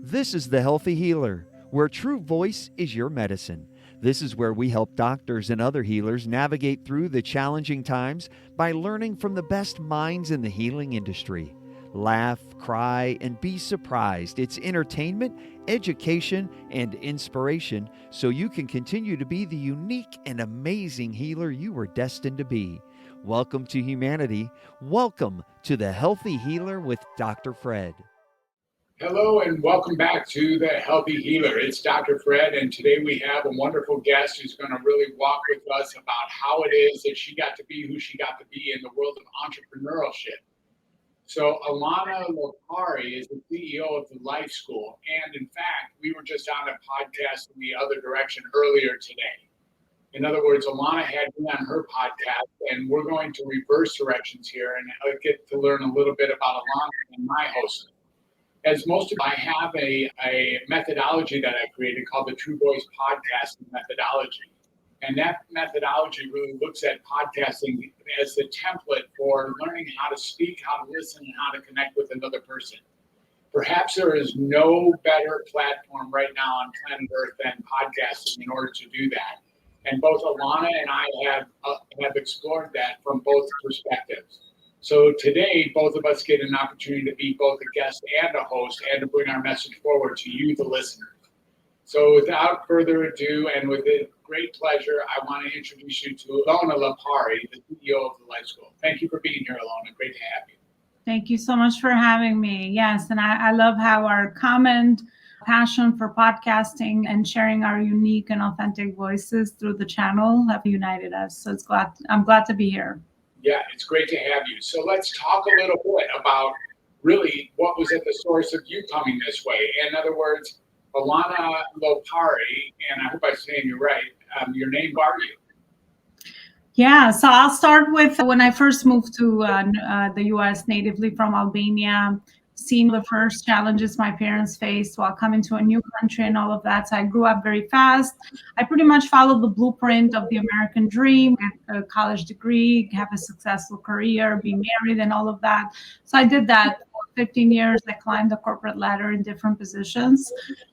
This is The Healthy Healer, where true voice is your medicine. This is where we help doctors and other healers navigate through the challenging times by learning from the best minds in the healing industry. Laugh, cry, and be surprised. It's entertainment, education, and inspiration so you can continue to be the unique and amazing healer you were destined to be. Welcome to humanity. Welcome to The Healthy Healer with Dr. Fred. Hello and welcome back to The Healthy Healer. It's Dr. Fred, and today we have a wonderful guest who's going to really walk with us about how it is that she got to be who she got to be in the world of entrepreneurship. So Elona Lopari is the CEO of the Life School, and in fact, we were just on a podcast in the other direction earlier today. In other words, Elona had me on her podcast, and we're going to reverse directions here and get to learn a little bit about Elona and my hosting. As most of you, I have a methodology that I created called the True Voice Podcasting Methodology. And that methodology really looks at podcasting as the template for learning how to speak, how to listen, and how to connect with another person. Perhaps there is no better platform right now on planet Earth than podcasting in order to do that. And both Elona and I have explored that from both perspectives. So today, both of us get an opportunity to be both a guest and a host and to bring our message forward to you, the listener. So without further ado, and with great pleasure, I want to introduce you to Elona Lopari, the CEO of the Life School. Thank you for being here, Elona. Great to have you. Thank you so much for having me. Yes, and I love how our common passion for podcasting and sharing our unique and authentic voices through the channel have united us. So I'm glad to be here. Yeah, it's great to have you. So let's talk a little bit about really what was at the source of you coming this way. In other words, Elona Lopari, and I hope I'm saying you right, your name, who are you? Yeah, so I'll start with when I first moved to the U.S. natively from Albania, seeing the first challenges my parents faced while coming to a new country and all of that. So I grew up very fast. I pretty much followed the blueprint of the American dream, get a college degree, have a successful career, be married and all of that. So I did that for 15 years. I climbed the corporate ladder in different positions.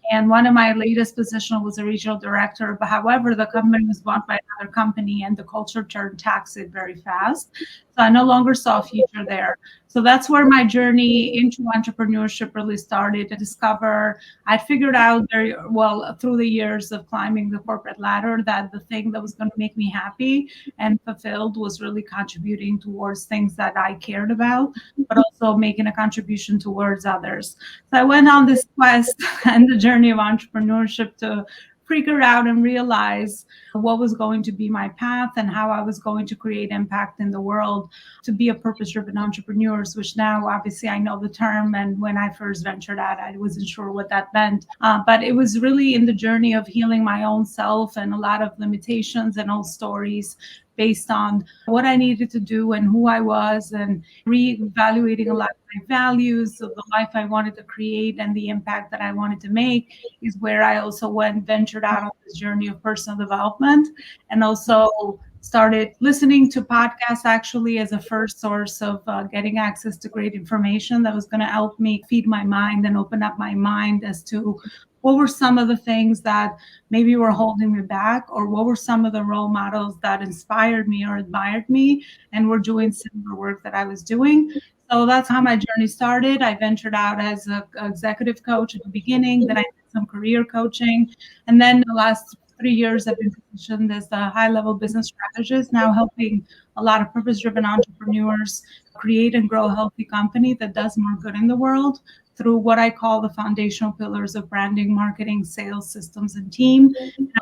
And one of my latest positions was a regional director. But however, the company was bought by another company and the culture turned toxic very fast. So I no longer saw a future there. So that's where my journey into entrepreneurship really started to discover. I figured out very well through the years of climbing the corporate ladder that the thing that was going to make me happy and fulfilled was really contributing towards things that I cared about, but also making a contribution towards others. So I went on this quest and the journey of entrepreneurship to figure out and realize what was going to be my path and how I was going to create impact in the world to be a purpose-driven entrepreneur, which now obviously I know the term. And when I first ventured out, I wasn't sure what that meant. But it was really in the journey of healing my own self and a lot of limitations and old stories based on what I needed to do and who I was, and reevaluating a lot of my values, so the life I wanted to create and the impact that I wanted to make is where I also ventured out on this journey of personal development, and also started listening to podcasts actually as a first source of getting access to great information that was going to help me feed my mind and open up my mind as to what were some of the things that maybe were holding me back, or what were some of the role models that inspired me or admired me and were doing similar work that I was doing. So that's how my journey started. I ventured out as an executive coach at the beginning, then I did some career coaching, and then the last 3 years I've been positioned as a high-level business strategist, now helping a lot of purpose-driven entrepreneurs create and grow a healthy company that does more good in the world through what I call the foundational pillars of branding, marketing, sales, systems, and team.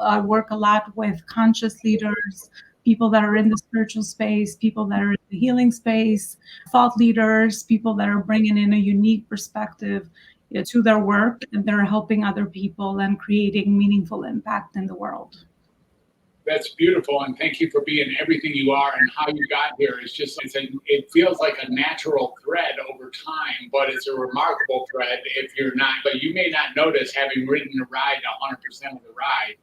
I work a lot with conscious leaders, people that are in the spiritual space, people that are in the healing space, thought leaders, people that are bringing in a unique perspective to their work, and they're helping other people and creating meaningful impact in the world. That's beautiful, and thank you for being everything you are and how you got here. It feels like a natural thread over time, but it's a remarkable thread if you're not. But you may not notice, having ridden the ride 100% of the ride,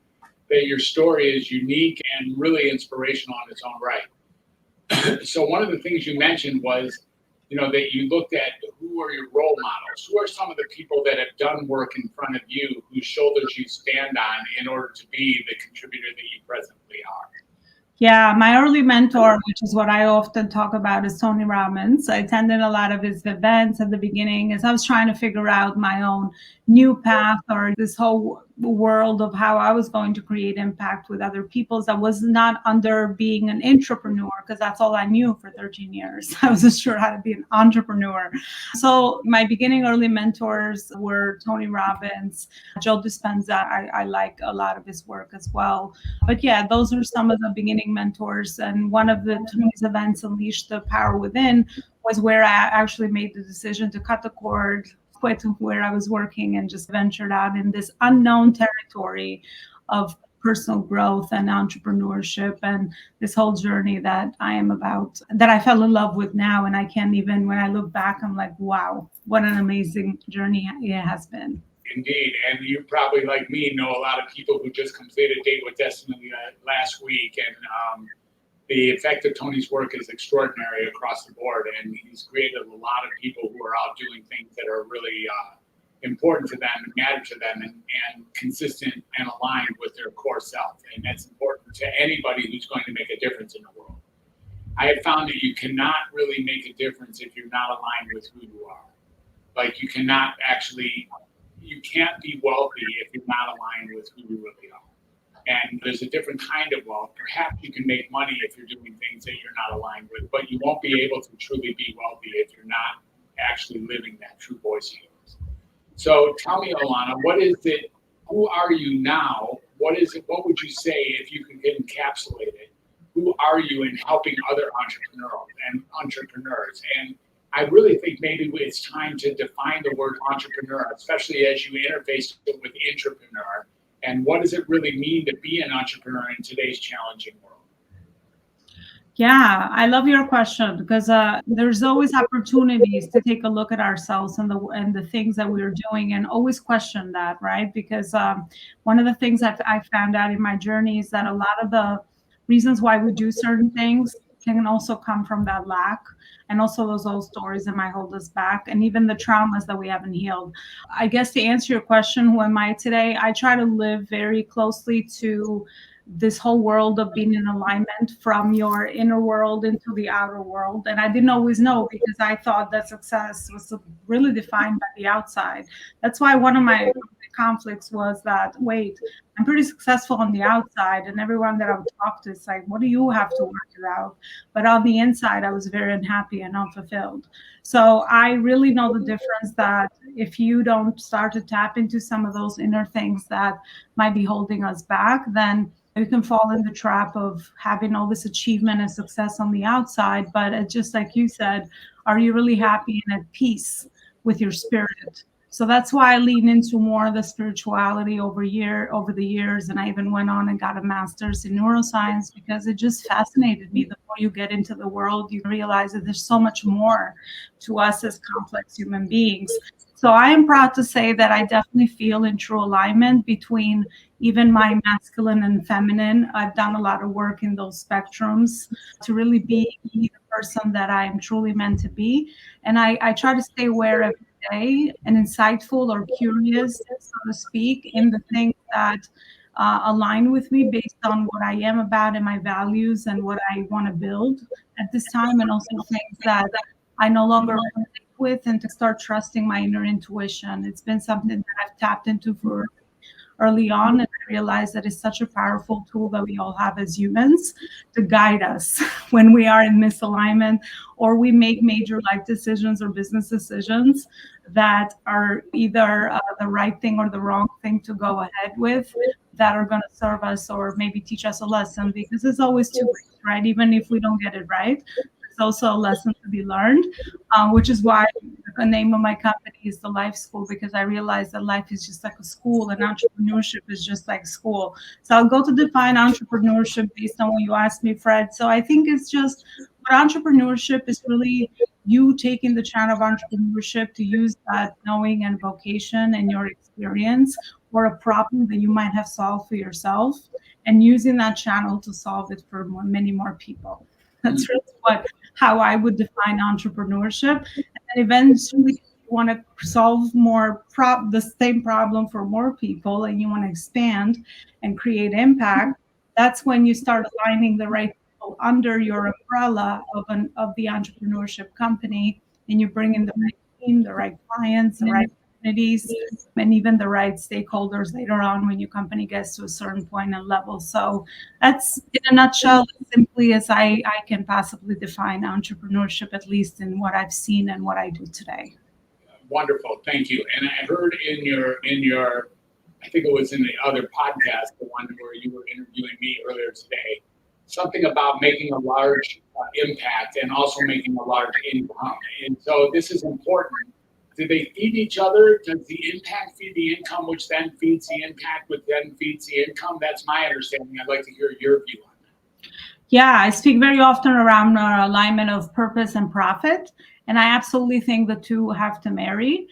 that your story is unique and really inspirational in its own right. So one of the things you mentioned was that you looked at who are your role models? Who are some of the people that have done work in front of you, whose shoulders you stand on in order to be the contributor that you presently are? Yeah, my early mentor, which is what I often talk about, is Tony Robbins. I attended a lot of his events at the beginning as I was trying to figure out my own new path or this whole world of how I was going to create impact with other people. I was not under being an entrepreneur because that's all I knew for 13 years. I wasn't sure how to be an entrepreneur. So my beginning early mentors were Tony Robbins, Joe Dispenza. I like a lot of his work as well. But yeah, those are some of the beginning mentors. And one of the Tony's events, Unleash the Power Within, was where I actually made the decision to cut the cord, quit where I was working, and just ventured out in this unknown territory of personal growth and entrepreneurship and this whole journey that I am about, that I fell in love with now. And I can't even, when I look back, I'm like, wow, what an amazing journey it has been. Indeed. And you probably, like me, know a lot of people who just completed Date with Destiny last week. And the effect of Tony's work is extraordinary across the board. And he's created a lot of people who are out doing things that are really important to them and matter to them and consistent and aligned with their core self. And that's important to anybody who's going to make a difference in the world. I have found that you cannot really make a difference if you're not aligned with who you are. Like you can't be wealthy if you're not aligned with who you really are. And there's a different kind of wealth. Perhaps you can make money if you're doing things that you're not aligned with, but you won't be able to truly be wealthy if you're not actually living that true voice of yours. So tell me, Elona, what is it? Who are you now? What is it? What would you say if you could encapsulate it? Who are you in helping other entrepreneurs? And I really think maybe it's time to define the word entrepreneur, especially as you interface it with intrapreneur. And what does it really mean to be an entrepreneur in today's challenging world? Yeah, I love your question because there's always opportunities to take a look at ourselves and the things that we're doing and always question that, right? Because one of the things that I found out in my journey is that a lot of the reasons why we do certain things can also come from that lack, and also those old stories that might hold us back, and even the traumas that we haven't healed. I guess to answer your question, who am I today? I try to live very closely to this whole world of being in alignment from your inner world into the outer world. And I didn't always know because I thought that success was really defined by the outside. That's why one of my conflicts was that, wait, I'm pretty successful on the outside, and everyone that I would talk to is like, what do you have to work it out? But on the inside, I was very unhappy and unfulfilled. So I really know the difference that if you don't start to tap into some of those inner things that might be holding us back, then you can fall in the trap of having all this achievement and success on the outside. But it's just like you said, are you really happy and at peace with your spirit? So that's why I lean into more of the spirituality over the years. And I even went on and got a master's in neuroscience because it just fascinated me. The more you get into the world, you realize that there's so much more to us as complex human beings. So I am proud to say that I definitely feel in true alignment between even my masculine and feminine. I've done a lot of work in those spectrums to really be the person that I am truly meant to be. And I try to stay aware every day and insightful or curious, so to speak, in the things that align with me based on what I am about and my values and what I want to build at this time, and also things that I no longer resonate with, and to start trusting my inner intuition. It's been something that I've tapped into for early on, and I realized that it's such a powerful tool that we all have as humans to guide us when we are in misalignment or we make major life decisions or business decisions that are either the right thing or the wrong thing to go ahead with, that are going to serve us or maybe teach us a lesson, because it's always too late, right? Even if we don't get it right, it's also a lesson to be learned, which is why the name of my company is The Life School, because I realized that life is just like a school and entrepreneurship is just like school. So I'll go to define entrepreneurship based on what you asked me, Fred. So I think it's just, but entrepreneurship is really you taking the channel of entrepreneurship to use that knowing and vocation and your experience or a problem that you might have solved for yourself, and using that channel to solve it for many more people. That's really how I would define entrepreneurship. And then eventually you want to solve more the same problem for more people, and you want to expand and create impact. That's when you start aligning the right people under your umbrella of the entrepreneurship company, and you bring in the right team, the right clients, the right communities, and even the right stakeholders later on when your company gets to a certain point and level. So that's, in a nutshell, as simply as I can possibly define entrepreneurship, at least in what I've seen and what I do today. Wonderful, thank you. And I heard in your, I think it was in the other podcast, the one where you were interviewing me earlier today, something about making a large impact and also making a large income. And so this is important. Do they feed each other? Does the impact feed the income, which then feeds the impact, which then feeds the income? That's my understanding. I'd like to hear your view on that. Yeah, I speak very often around alignment of purpose and profit. And I absolutely think the two have to marry.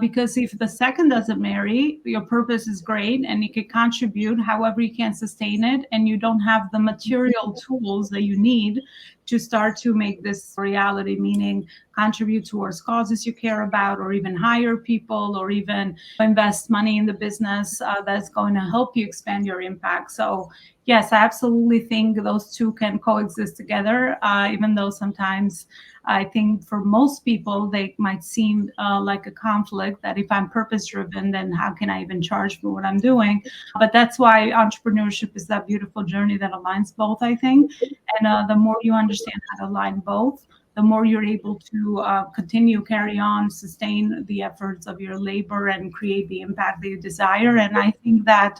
Because if the second doesn't marry, your purpose is great and it can contribute, however you can't sustain it, and you don't have the material tools that you need to start to make this reality, meaning contribute towards causes you care about, or even hire people, or even invest money in the business that's going to help you expand your impact. So yes, I absolutely think those two can coexist together, even though sometimes I think for most people, they might seem like a conflict, that if I'm purpose driven, then how can I even charge for what I'm doing? But that's why entrepreneurship is that beautiful journey that aligns both, I think. And the more you understand how to align both, the more you're able to continue, carry on, sustain the efforts of your labor and create the impact that you desire. And I think that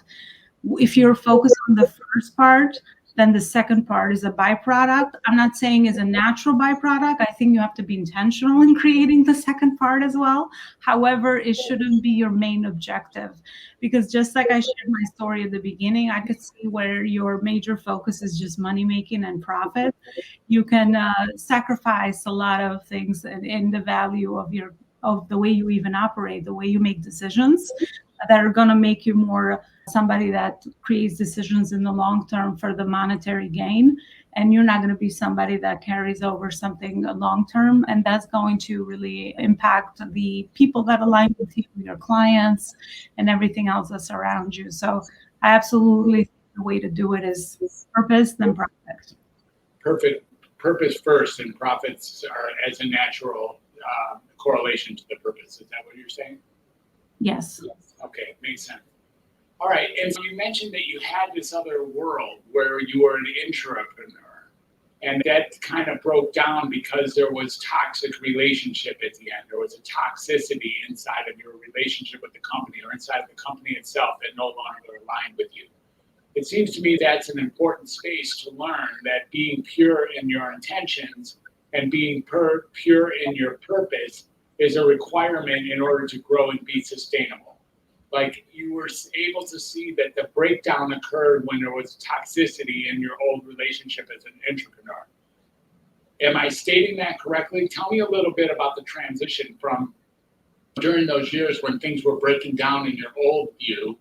if you're focused on the first part, then the second part is a byproduct. I'm not saying it's a natural byproduct. I think you have to be intentional in creating the second part as well. However, it shouldn't be your main objective, because just like I shared my story at the beginning, I could see where your major focus is just money making and profit. You can sacrifice a lot of things in the value of the way you even operate, the way you make decisions that are going to make you more somebody that creates decisions in the long term for the monetary gain. And you're not going to be somebody that carries over something long term. And that's going to really impact the people that align with you, your clients, and everything else that's around you. So I absolutely think the way to do it is purpose, then profit. Perfect. Purpose first, and profits are as a natural correlation to the purpose. Is that what you're saying? Yes. Okay, makes sense. All right, and so you mentioned that you had this other world where you were an intrapreneur, and that kind of broke down because there was toxic relationship at the end. There was a toxicity inside of your relationship with the company, or inside of the company itself, that no longer aligned with you. It seems to me that's an important space to learn, that being pure in your intentions and being pure in your purpose is a requirement in order to grow and be sustainable. Like, you were able to see that the breakdown occurred when there was toxicity in your old relationship as an entrepreneur. Am I stating that correctly? Tell me a little bit about the transition from during those years when things were breaking down in your old view,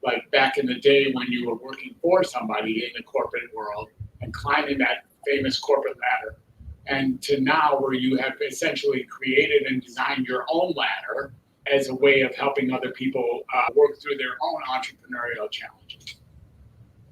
like back in the day when you were working for somebody in the corporate world and climbing that famous corporate ladder, and to now where you have essentially created and designed your own ladder as a way of helping other people work through their own entrepreneurial challenges.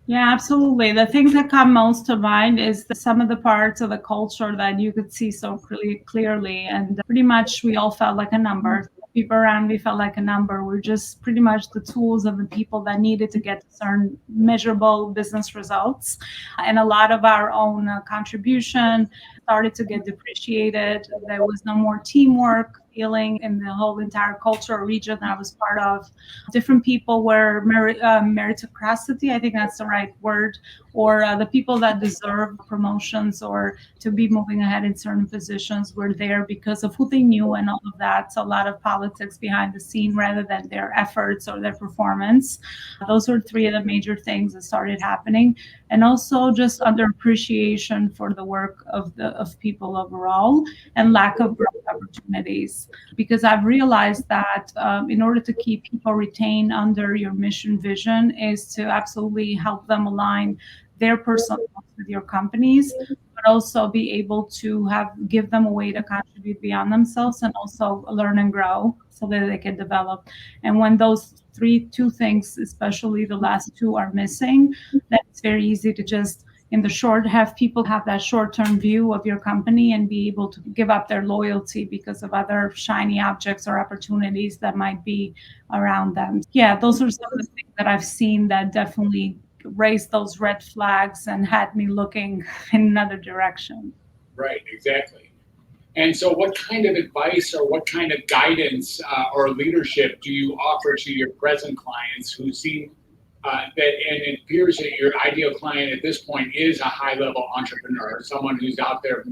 Yeah, absolutely. The things that come most to mind is some of the parts of the culture that you could see so clearly. And pretty much we all felt like a number. People around me felt like a number. We're just pretty much the tools of the people that needed to get certain measurable business results. And a lot of our own contribution started to get depreciated. There was no more teamwork feeling in the whole entire culture or region that I was part of. Different people were meritocracy, I think that's the right word, or the people that deserve promotions or to be moving ahead in certain positions were there because of who they knew and all of that. So a lot of politics behind the scene rather than their efforts or their performance. Those were three of the major things that started happening. And also just underappreciation for the work of people overall, and lack of growth opportunities. Because I've realized that in order to keep people retained under your mission vision is to absolutely help them align their personal goals with your companies, but but also be able to give them a way to contribute beyond themselves and also learn and grow so that they can develop. And when those two things, especially the last two, are missing, then it's very easy to just in the short have people have that short-term view of your company and be able to give up their loyalty because of other shiny objects or opportunities that might be around them. Yeah, those are some of the things that I've seen that definitely raised those red flags and had me looking in another direction. Right, exactly. And so what kind of advice or what kind of guidance or leadership do you offer to your present clients who seem that, and it appears that your ideal client at this point is a high-level entrepreneur, someone who's out there,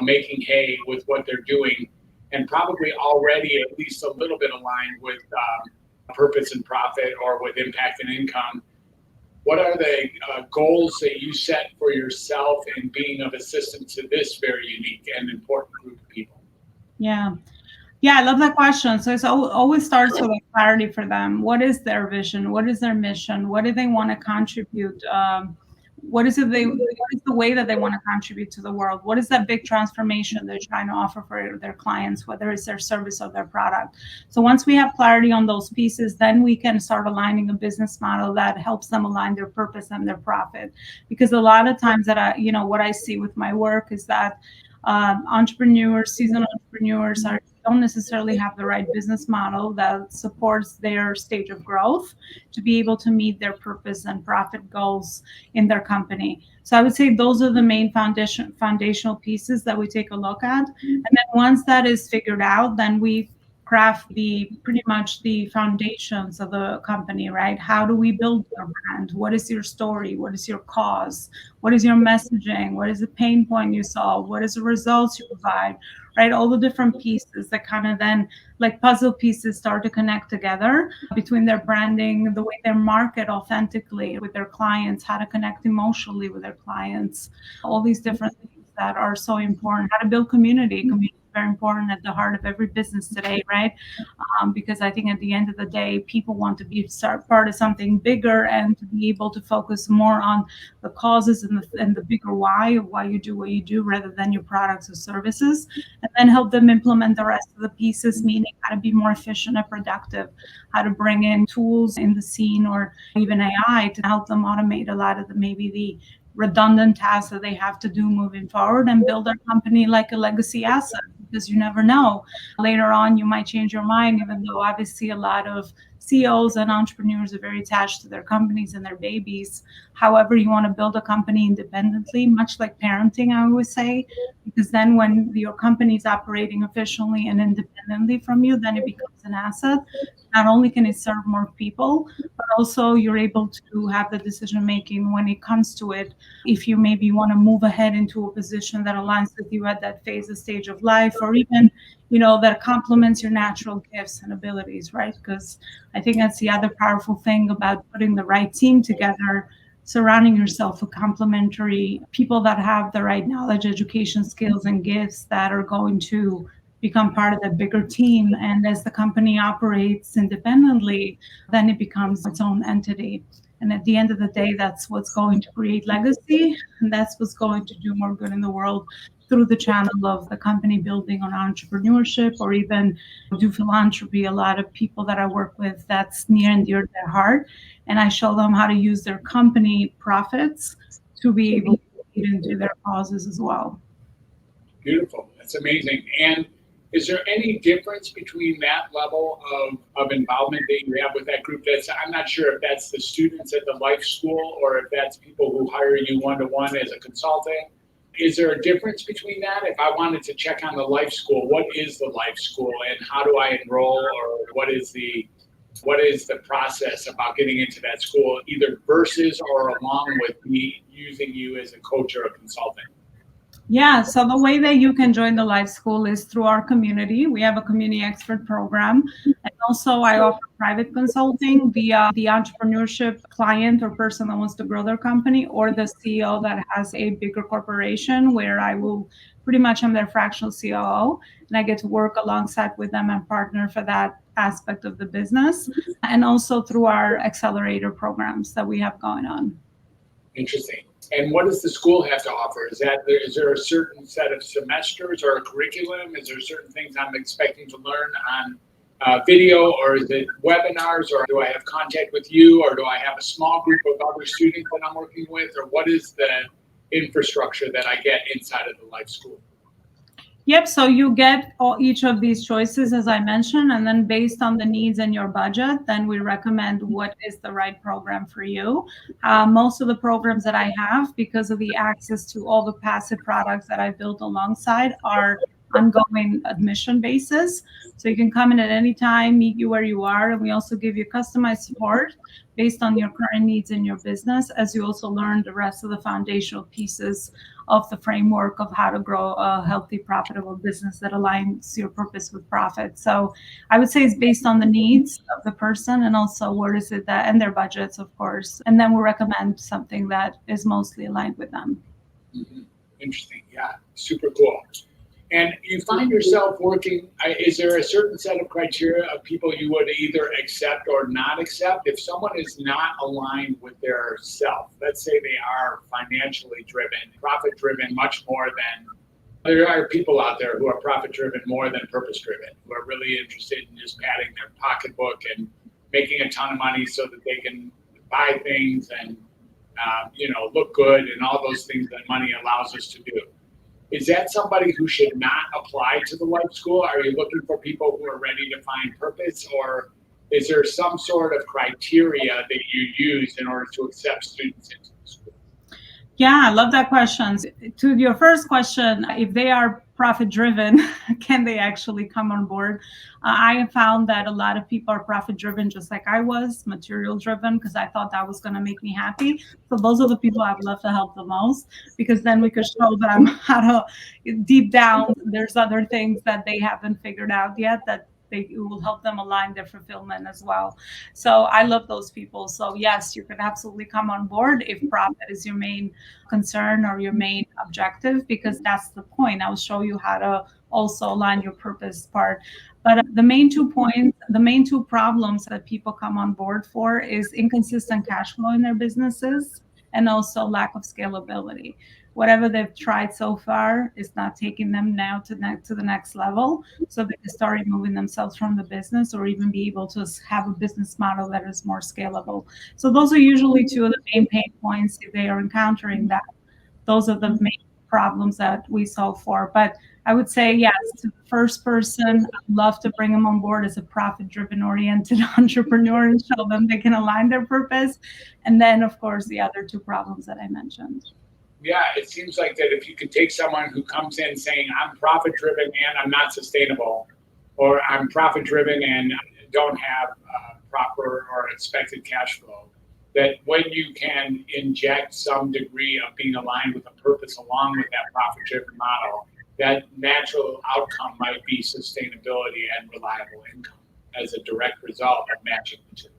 making hay with what they're doing and probably already at least a little bit aligned with purpose and profit or with impact and income. What are the goals that you set for yourself in being of assistance to this very unique and important group of people? Yeah, I love that question. So it always starts with clarity for them. What is their vision? What is their mission? What do they want to contribute? What is the way that they want to contribute to the world? What is that big transformation they're trying to offer for their clients, whether it's their service or their product? So once we have clarity on those pieces, then we can start aligning a business model that helps them align their purpose and their profit. Because a lot of times that what I see with my work is that entrepreneurs, seasoned entrepreneurs don't necessarily have the right business model that supports their stage of growth to be able to meet their purpose and profit goals in their company. So I would say those are the main foundational pieces that we take a look at. And then once that is figured out, then we craft pretty much the foundations of the company, right? How do we build your brand? What is your story? What is your cause? What is your messaging? What is the pain point you solve? What is the results you provide? Right? All the different pieces that kind of then, like puzzle pieces, start to connect together between their branding, the way they market authentically with their clients, how to connect emotionally with their clients, all these different things that are so important. How to build community. Community is very important at the heart of every business today, right? Because I think at the end of the day, people want to be part of something bigger and to be able to focus more on the causes and the bigger why of why you do what you do rather than your products or services, and then help them implement the rest of the pieces, meaning how to be more efficient and productive, how to bring in tools in the scene or even AI to help them automate a lot of the redundant tasks that they have to do moving forward and build their company like a legacy asset, because you never know. Later on, you might change your mind, even though obviously a lot of CEOs and entrepreneurs are very attached to their companies and their babies. However, you want to build a company independently, much like parenting, I always say, because then when your company is operating efficiently and independently from you, then it becomes an asset. Not only can it serve more people, but also you're able to have the decision making when it comes to it. If you maybe want to move ahead into a position that aligns with you at that phase or stage of life, or even that complements your natural gifts and abilities, right? Because I think that's the other powerful thing about putting the right team together, surrounding yourself with complementary people that have the right knowledge, education, skills, and gifts that are going to become part of that bigger team. And as the company operates independently, then it becomes its own entity. And at the end of the day, that's what's going to create legacy, and that's what's going to do more good in the world through the channel of the company building on entrepreneurship or even do philanthropy. A lot of people that I work with, that's near and dear to their heart. And I show them how to use their company profits to be able to get into their causes as well. Beautiful. That's amazing. And is there any difference between that level of involvement that you have with that group? I'm not sure if that's the students at the life school or if that's people who hire you one-to-one as a consultant. Is there a difference between that? If I wanted to check on the life school, what is the life school and how do I enroll, or what is the process about getting into that school, either versus or along with me using you as a coach or a consultant? Yeah, so the way that you can join the life school is through our community. We have a community expert program. And also I offer private consulting via the entrepreneurship client or person that wants to grow their company, or the CEO that has a bigger corporation where I'm their fractional COO, and I get to work alongside with them and partner for that aspect of the business. And also through our accelerator programs that we have going on. Interesting. And what does the school have to offer? Is there a certain set of semesters or a curriculum? Is there certain things I'm expecting to learn on video, or is it webinars, or do I have contact with you, or do I have a small group of other students that I'm working with, or what is the infrastructure that I get inside of the life school? Yep. So you get each of these choices, as I mentioned, and then based on the needs and your budget, then we recommend what is the right program for you. Most of the programs that I have, because of the access to all the passive products that I built alongside, are ongoing admission basis. So you can come in at any time, meet you where you are, and we also give you customized support based on your current needs in your business, as you also learn the rest of the foundational pieces of the framework of how to grow a healthy, profitable business that aligns your purpose with profit. So I would say it's based on the needs of the person, and also where is it that, and their budgets, of course. And then we'll recommend something that is mostly aligned with them. Mm-hmm. Interesting. Yeah, super cool. And you find yourself working, is there a certain set of criteria of people you would either accept or not accept? If someone is not aligned with their self, let's say they are financially driven, profit driven, much more than, there are people out there who are profit driven more than purpose driven, who are really interested in just padding their pocketbook and making a ton of money so that they can buy things and, look good and all those things that money allows us to do. Is that somebody who should not apply to the life school? Are you looking for people who are ready to find purpose, or is there some sort of criteria that you use in order to accept students into the school? Yeah, I love that question. To your first question, if they are profit driven, can they actually come on board? I have found that a lot of people are profit driven, just like I was, material driven, because I thought that was going to make me happy. So those are the people I'd love to help the most, because then we could show them how to, deep down, there's other things that they haven't figured out yet that it will help them align their fulfillment as well. So I love those people. So yes, you can absolutely come on board if profit is your main concern or your main objective, because that's the point. I'll show you how to also align your purpose part. But the main 2 points, the main 2 problems that people come on board for is inconsistent cash flow in their businesses, and also lack of scalability. Whatever they've tried so far is not taking them now to the next level, so they can start moving themselves from the business, or even be able to have a business model that is more scalable. So those are usually 2 of the main pain points if they are encountering that. Those are the main problems that we solve for. But I would say, yes, to the first person, I'd love to bring them on board as a profit-driven oriented entrepreneur and show them they can align their purpose. And then, of course, the other 2 problems that I mentioned. Yeah, it seems like that if you could take someone who comes in saying, I'm profit driven and I'm not sustainable, or I'm profit driven and don't have proper or expected cash flow, that when you can inject some degree of being aligned with a purpose along with that profit driven model, that natural outcome might be sustainability and reliable income as a direct result of matching the 2.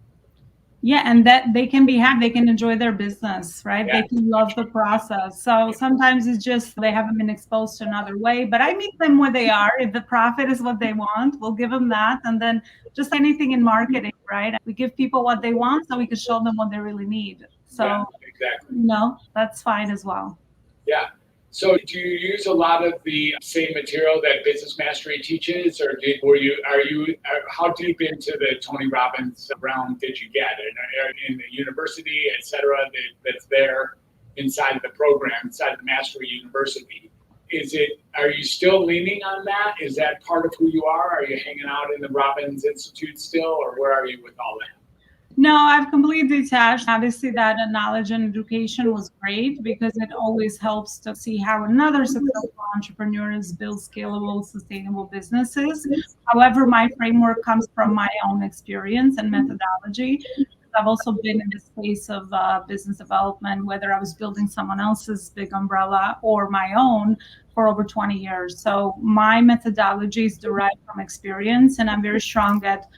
Yeah, and that they can be happy, they can enjoy their business, right? Yeah. They can love the process. So sometimes it's just they haven't been exposed to another way, but I meet them where they are. If the profit is what they want, we'll give them that. And then just anything in marketing, right? We give people what they want so we can show them what they really need. So, yeah, exactly. That's fine as well. Yeah. So do you use a lot of the same material that Business Mastery teaches, or how deep into the Tony Robbins realm did you get? In the university, et cetera, that's there inside of the program, inside of the Mastery University? Are you still leaning on that? Is that part of who you are? Are you hanging out in the Robbins Institute still, or where are you with all that? No, I've completely detached. Obviously, that knowledge and education was great, because it always helps to see how another successful entrepreneurs build scalable, sustainable businesses. However, my framework comes from my own experience and methodology. I've also been in the space of business development, whether I was building someone else's big umbrella or my own, for over 20 years. So my methodology is derived from experience, and I'm very strong at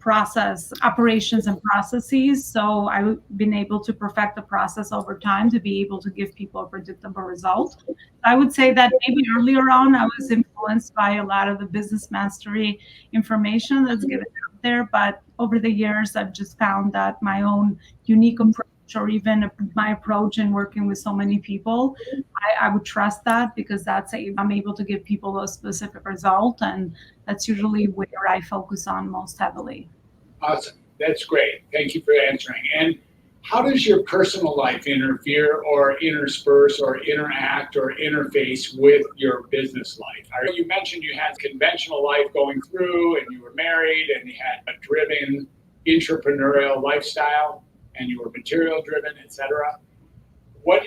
process operations and processes. So I've been able to perfect the process over time to be able to give people a predictable result. I would say that maybe earlier on I was influenced by a lot of the business mastery information that's given out there, but over the years I've just found that my own unique approach or even my approach in working with so many people, I would trust that, because I'm able to give people a specific result, and that's usually where I focus on most heavily. Awesome. That's great. Thank you for answering. And how does your personal life interfere or intersperse or interact or interface with your business life? You mentioned you had conventional life going through, and you were married, and you had a driven entrepreneurial lifestyle, and you were material driven, etc.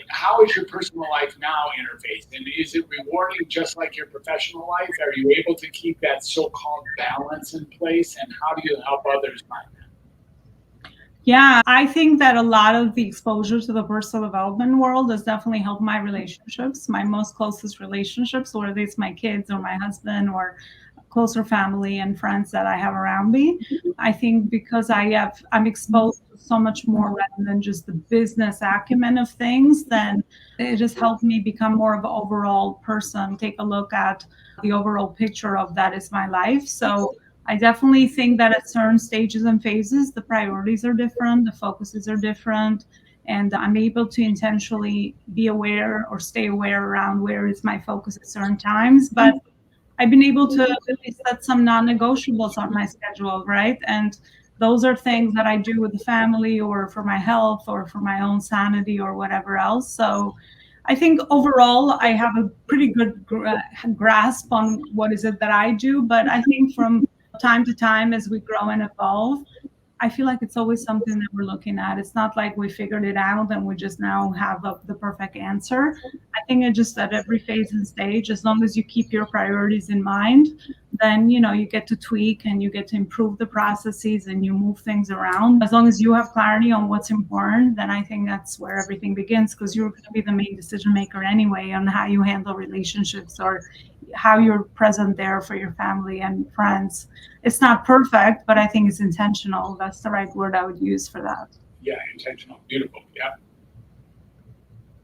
How is your personal life now interfaced? And is it rewarding just like your professional life? Are you able to keep that so-called balance in place? And how do you help others find that? Yeah, I think that a lot of the exposure to the personal development world has definitely helped my relationships, my most closest relationships, whether it's my kids or my husband or closer family and friends that I have around me. I think because I'm exposed to so much more rather than just the business acumen of things, then it has helped me become more of an overall person, take a look at the overall picture of that is my life. So I definitely think that at certain stages and phases, the priorities are different, the focuses are different, and I'm able to intentionally be aware or stay aware around where is my focus at certain times. But I've been able to really set some non-negotiables on my schedule, right? And those are things that I do with the family or for my health or for my own sanity or whatever else. So I think overall, I have a pretty good grasp on what is it that I do. But I think from time to time, as we grow and evolve, I feel like it's always something that we're looking at. It's not like we figured it out and we just now have the perfect answer. I think it just at every phase and stage, as long as you keep your priorities in mind, then you get to tweak and you get to improve the processes and you move things around. As long as you have clarity on what's important, then I think that's where everything begins, because you're going to be the main decision maker anyway on how you handle relationships or how you're present there for your family and friends. It's not perfect, but I think it's intentional. That's the right word I would use for that. Yeah, intentional. Beautiful. Yeah.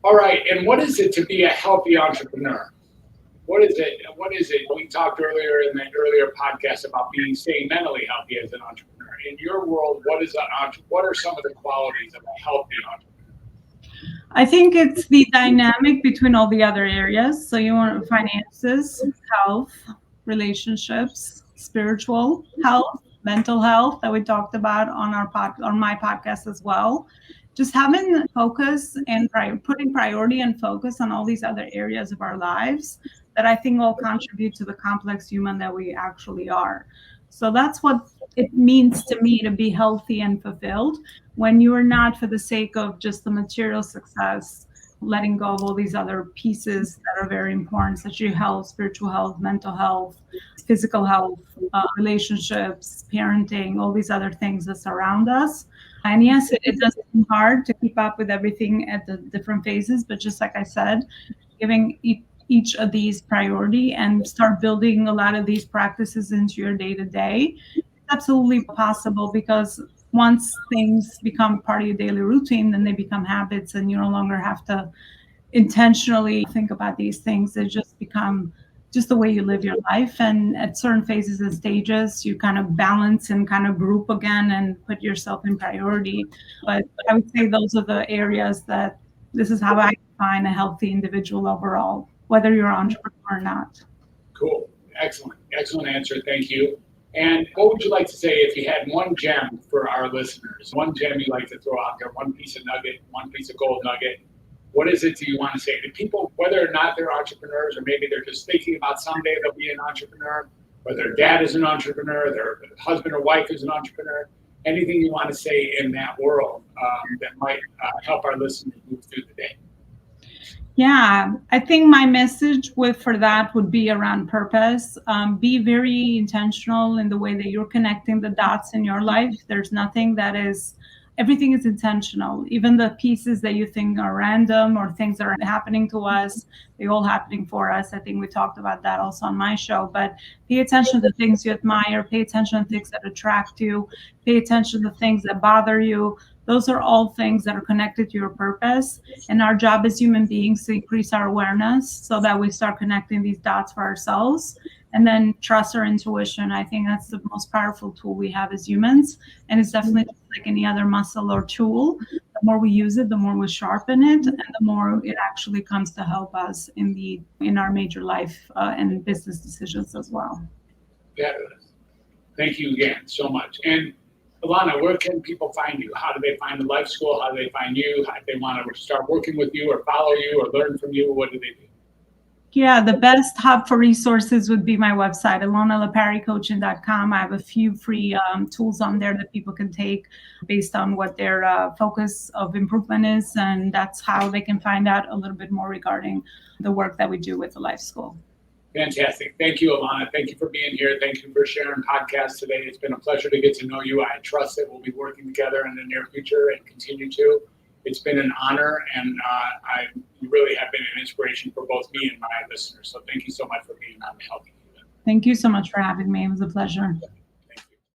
All right. And what is it to be a healthy entrepreneur? What is it? We talked earlier in the earlier podcast about staying mentally healthy as an entrepreneur. In your world, what are some of the qualities of a healthy entrepreneur? I think it's the dynamic between all the other areas. So you want finances, health, relationships, spiritual health, mental health that we talked about on my podcast as well. Just having focus and putting priority and focus on all these other areas of our lives that I think all contribute to the complex human that we actually are. So that's what it means to me to be healthy and fulfilled, when you are not for the sake of just the material success, letting go of all these other pieces that are very important, such as your health, spiritual health, mental health, physical health, relationships, parenting, all these other things that surround us. And yes, it does seem hard to keep up with everything at the different phases, but just like I said, giving each of these priority and start building a lot of these practices into your day-to-day, it's absolutely possible, because once things become part of your daily routine, then they become habits and you no longer have to intentionally think about these things. They just become just the way you live your life. And at certain phases and stages, you kind of balance and kind of group again and put yourself in priority. But I would say those are the areas that this is how I define a healthy individual overall, whether you're an entrepreneur or not. Cool. Excellent. Excellent answer. Thank you. And what would you like to say if you had one gem for our listeners? One gem you'd like to throw out there, one piece of nugget, one piece of gold nugget. What is it that you want to say to people, whether or not they're entrepreneurs, or maybe they're just thinking about someday they'll be an entrepreneur, whether their dad is an entrepreneur, their husband or wife is an entrepreneur, anything you want to say in that world that might help our listeners move through the day? Yeah, I think my message for that would be around purpose. Be very intentional in the way that you're connecting the dots in your life. There's nothing everything is intentional. Even the pieces that you think are random or things that are happening to us, they're all happening for us. I think we talked about that also on my show. But pay attention to things you admire, pay attention to things that attract you, pay attention to things that bother you. Those are all things that are connected to your purpose. And our job as human beings to increase our awareness so that we start connecting these dots for ourselves, and then trust our intuition. I think that's the most powerful tool we have as humans. And it's definitely just like any other muscle or tool. the more we use it, the more we sharpen it, and the more it actually comes to help us in our major life and business decisions as well. Fabulous. Thank you again so much. And Elona, where can people find you? How do they find the Life School? How do they find you? How do they want to start working with you or follow you or learn from you? What do they do? Yeah, the best hub for resources would be my website, elonaloparicoaching.com. I have a few free tools on there that people can take based on what their focus of improvement is. And that's how they can find out a little bit more regarding the work that we do with the Life School. Fantastic. Thank you, Elona. Thank you for being here. Thank you for sharing podcasts today. It's been a pleasure to get to know you. I trust that we'll be working together in the near future and continue to. It's been an honor, and you really have been an inspiration for both me and my listeners. So thank you so much for being on the Healthy Healer. Thank you so much for having me. It was a pleasure.